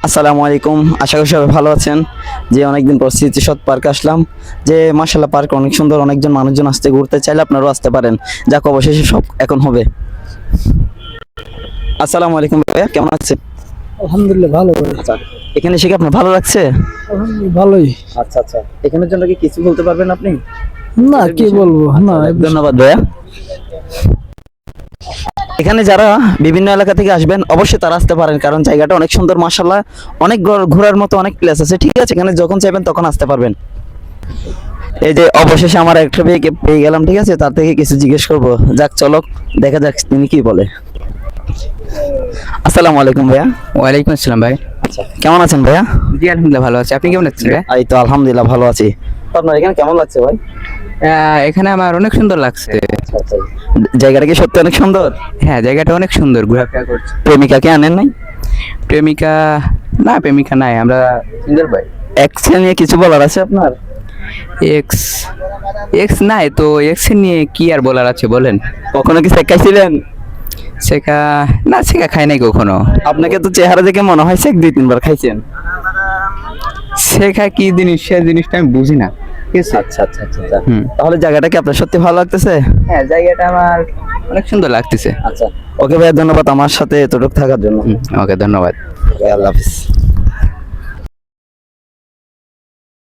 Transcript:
আসসালামু আলাইকুম, আশা করি সবাই ভালো আছেন। যে অনেকদিন পর স্মৃতিসৌধ পার্কে আসলাম। যে মাশাআল্লাহ পার্ক অনেক সুন্দর, অনেকজন মানুষজন আসতে ঘুরতে চাইলে আপনারাও আসতে পারেন। যাক অবশেষে সব এখন হবে। আসসালামু আলাইকুম ভাইয়া, কেমন আছেন? আলহামদুলিল্লাহ ভালো ভাই। আচ্ছা, এখানে এসে কি আপনার ভালো লাগছে? আলহামদুলিল্লাহ ভালোই। আচ্ছা আচ্ছা, এখানের জন্য কি কিছু বলতে পারবেন আপনি? না এটার কি বিষয়ে? বলবো, না আচ্ছা, ধন্যবাদ ভাইয়া। এখানে যারা বিভিন্ন এলাকা থেকে আসবেন অবশ্যই তারা আসতে পারেন, কারণ জায়গাটা অনেক সুন্দর মাশাআল্লাহ। অনেক ঘোরার মতো অনেক প্লেস আছে, ঠিক আছে? এখানে যখন চাইবেন তখন আসতে পারবেন। এই যে অবশেষে আমার একটা মেয়েকে পেয়ে গেলাম, ঠিক আছে? তার থেকে কিছু জিজ্ঞেস করবো। যাক চলো, দেখা যাক তিনি কি বলে। আসসালামু আলাইকুম ভাইয়া। ওয়ালাইকুম আসসালাম ভাই। আচ্ছা, কেমন আছেন ভাইয়া? জি আলহামদুলিল্লাহ ভালো আছি। আপনি কেমন আছেন ভাই? এই তো আলহামদুলিল্লাহ ভালো আছি। তো আপনার এখানে কেমন লাগছে ভাই? এখানে আমার অনেক সুন্দর লাগছে। আচ্ছা, জায়গাটা কি সত্যি অনেক সুন্দর? হ্যাঁ, জায়গাটা অনেক সুন্দর, ঘোরাফেরা করছি। প্রেমিকাকে আনেন নাই? প্রেমিকা? না, প্রেমিকা নাই, আমরা সিঙ্গেল ভাই। এক্স নিয়ে কিছু বলার আছে আপনার? এক্স? এক্স নাই তো, এক্স নিয়ে কি আর বলার আছে বলেন। কখনো কি শেখাইছিলেন? শেখা? না, শেখা খাই নাই কখনো। আপনাকে তো চেহারা দেখে মনে হয় শেখ 2-3 বার খাইছেন। শেখা কি জিনিস, সে জিনিসটা আমি বুঝি না। ঠিক আছে? আচ্ছা আচ্ছা আচ্ছা আচ্ছা। হুম। তাহলে জায়গাটা কি আপনার সত্যি ভালো লাগতেছে? হ্যাঁ, জায়গাটা আমার অনেক সুন্দর লাগতেছে। আচ্ছা, ওকে ভাইয়া, ধন্যবাদ আমার সাথে এতটুকু থাকার জন্য। ওকে, ধন্যবাদ। আল্লাহ হাফিজ।